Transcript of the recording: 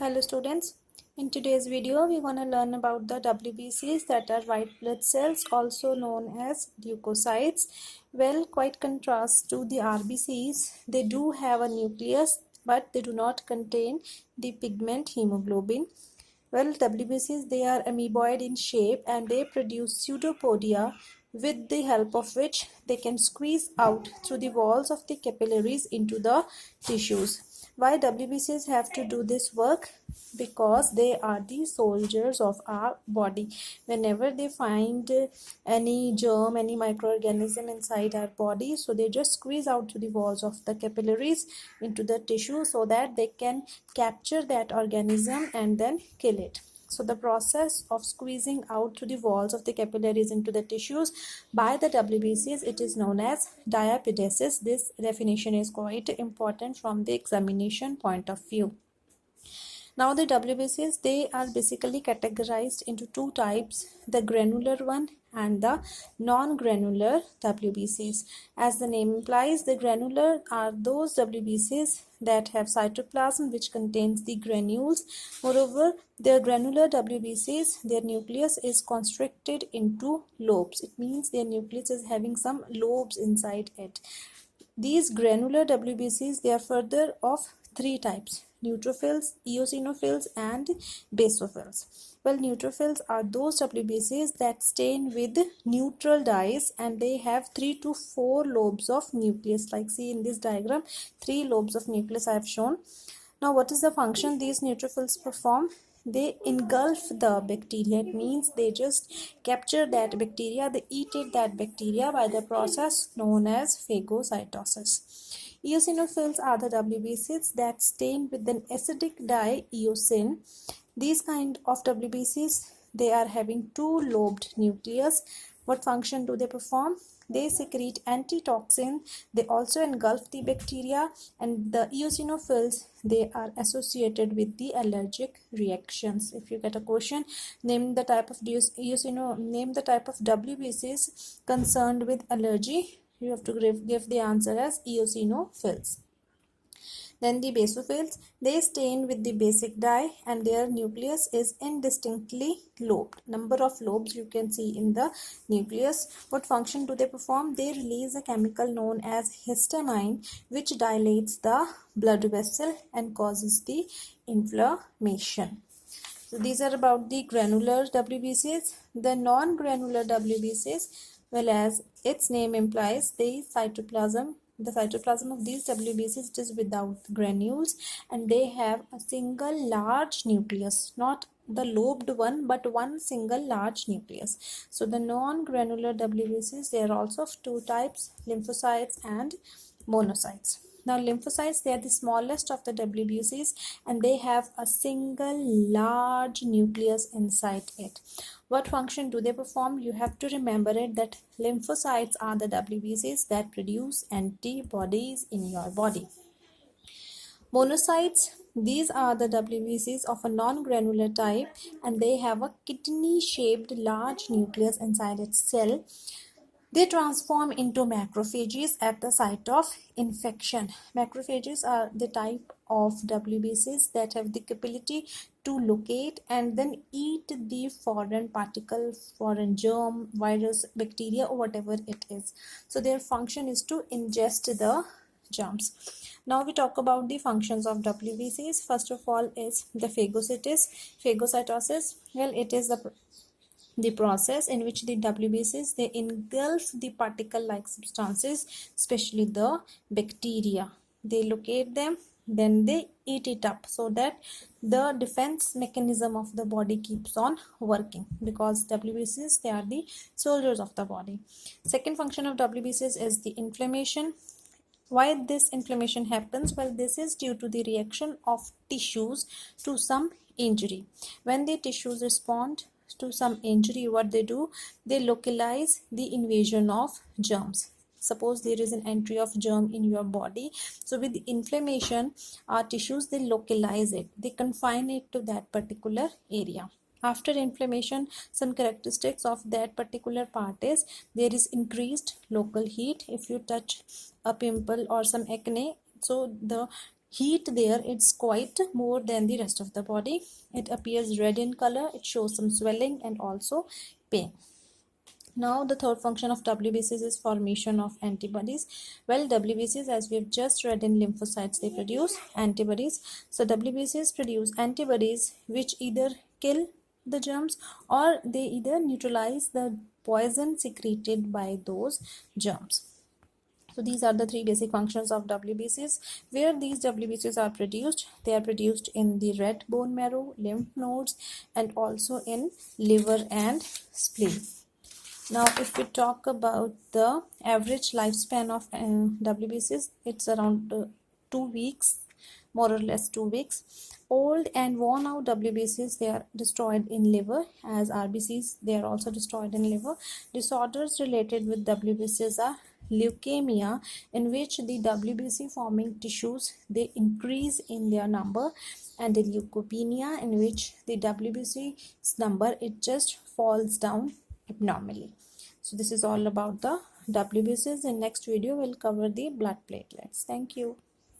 Hello students, in today's video we're going to learn about the WBCs, that are white blood cells, also known as leukocytes. Well, quite contrast to the RBCs, they do have a nucleus but they do not contain the pigment hemoglobin. Well, WBCs, they are amoeboid in shape and they produce pseudopodia, with the help of which they can squeeze out through the walls of the capillaries into the tissues. Why WBCs have to do this work? Because they are the soldiers of our body. Whenever they find any germ, any microorganism inside our body, so they just squeeze out to the walls of the capillaries into the tissue so that they can capture that organism and then kill it. So the process of squeezing out to the walls of the capillaries into the tissues by the WBCs, it is known as diapedesis. This definition is quite important from the examination point of view. Now the WBCs, they are basically categorized into two types, the granular one and the non-granular WBCs. As the name implies, the granular are those WBCs that have cytoplasm which contains the granules. Moreover, their granular WBCs, their nucleus is constricted into lobes. It means their nucleus is having some lobes inside it. These granular WBCs, they are further of three types: neutrophils, eosinophils, and basophils. Well, neutrophils are those WBCs that stain with neutral dyes and they have 3 to 4 lobes of nucleus. Like see in this diagram, 3 lobes of nucleus I have shown. Now, what is the function these neutrophils perform? They engulf the bacteria. It means they just capture that bacteria, they eat it, that bacteria, by the process known as phagocytosis. Eosinophils are the WBCs that stain with an acidic dye eosin. These kind of WBCs, they are having 2-lobed nucleus. What function do they perform? They secrete antitoxin, they also engulf the bacteria, and the eosinophils, they are associated with the allergic reactions. If you get a question, name the type of WBCs concerned with allergy, you have to give the answer as eosinophils. Then the basophils, they stain with the basic dye and their nucleus is indistinctly lobed. Number of lobes you can see in the nucleus. What function do they perform? They release a chemical known as histamine, which dilates the blood vessel and causes the inflammation. So these are about the granular WBCs. The non-granular WBCs, well, as its name implies, the cytoplasm of these WBCs is without granules and they have a single large nucleus, not the lobed one, but one single large nucleus. So the non-granular WBCs, they are also of two types, lymphocytes and monocytes. Now lymphocytes, they are the smallest of the WBCs and they have a single large nucleus inside it. What function do they perform? You have to remember it that lymphocytes are the WBCs that produce antibodies in your body. Monocytes, these are the WBCs of a non-granular type and they have a kidney-shaped large nucleus inside its cell. They transform into macrophages at the site of infection. Macrophages are the type of WBCs that have the capability to locate and then eat the foreign particle, foreign germ, virus, bacteria, or whatever it is. So their function is to ingest the germs. Now we talk about the functions of WBCs. First of all is the phagocytosis. Well, it is the process in which the WBCs, they engulf the particle-like substances, especially the bacteria. They locate them, then they eat it up so that the defense mechanism of the body keeps on working, because WBCs, they are the soldiers of the body. Second function of WBCs is the inflammation. Why this inflammation happens? Well, this is due to the reaction of tissues to some injury. When the tissues respond to some injury, what they do? They localize the invasion of germs. Suppose there is an entry of germ in your body, so with inflammation, our tissues, they localize it, they confine it to that particular area. After inflammation, some characteristics of that particular part is there is increased local heat. If you touch a pimple or some acne, so the heat there, it's quite more than the rest of the body. It appears red in color, it shows some swelling and also pain. Now the third function of WBCs is formation of antibodies. Well, WBCs, as we have just read in lymphocytes, they produce antibodies. So WBCs produce antibodies which either kill the germs or they either neutralize the poison secreted by those germs. So these are the three basic functions of WBCs. Where these WBCs are produced, they are produced in the red bone marrow, lymph nodes, and also in liver and spleen. Now, if we talk about the average lifespan of WBCs, it's around 2 weeks, more or less 2 weeks. Old and worn out WBCs, they are destroyed in liver. As RBCs, they are also destroyed in liver. Disorders related with WBCs are leukemia, in which the WBC forming tissues, they increase in their number, and the leukopenia, in which the WBC's number, it just falls down abnormally. So this is all about the WBCs. In next video we'll cover the blood platelets. Thank you.